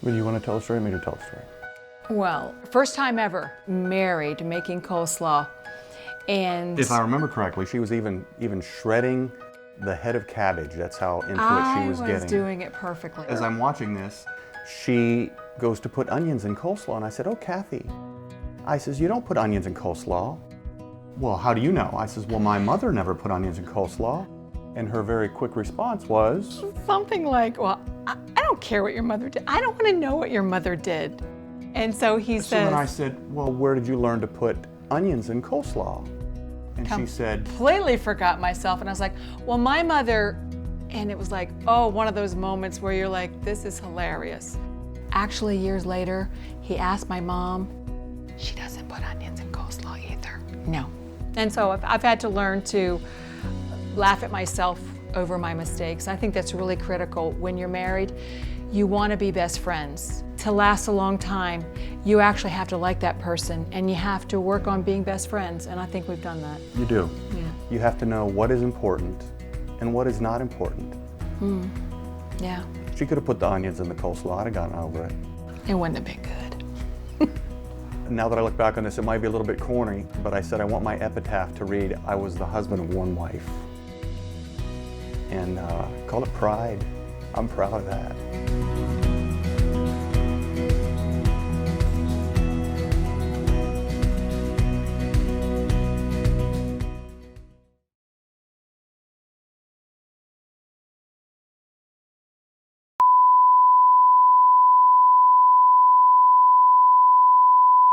Well, you want to tell a story? Me to tell a story. Well, first time ever married, making coleslaw. And If I remember correctly, she was even shredding the head of cabbage. That's how into it she was getting. I was doing it perfectly. As I'm watching this, she goes to put onions in coleslaw, and I said, "Oh, Kathy," I says, "you don't put onions in coleslaw." "Well, how do you know?" I says, "Well, my mother never put onions in coleslaw." And her very quick response was something like, "Well, I don't care what your mother did. I don't want to know what your mother did." And so he says... So then I said, "Well, where did you learn to put onions in coleslaw?" And she said... Completely forgot myself. And I was like, "Well, my mother..." And it was like, oh, one of those moments where you're like, this is hilarious. Actually, years later, he asked my mom. She doesn't put onions in coleslaw either. No. And so I've had to learn to laugh at myself over my mistakes. I think that's really critical. When you're married, you want to be best friends. To last a long time, you actually have to like that person, and you have to work on being best friends, and I think we've done that. You do. Yeah. You have to know what is important and what is not important. Yeah. She could have put the onions in the coleslaw. I'd have gotten over it. It wouldn't have been good. Now that I look back on this, it might be a little bit corny, but I said I want my epitaph to read, "I was the husband of one wife." And call it pride. I'm proud of that.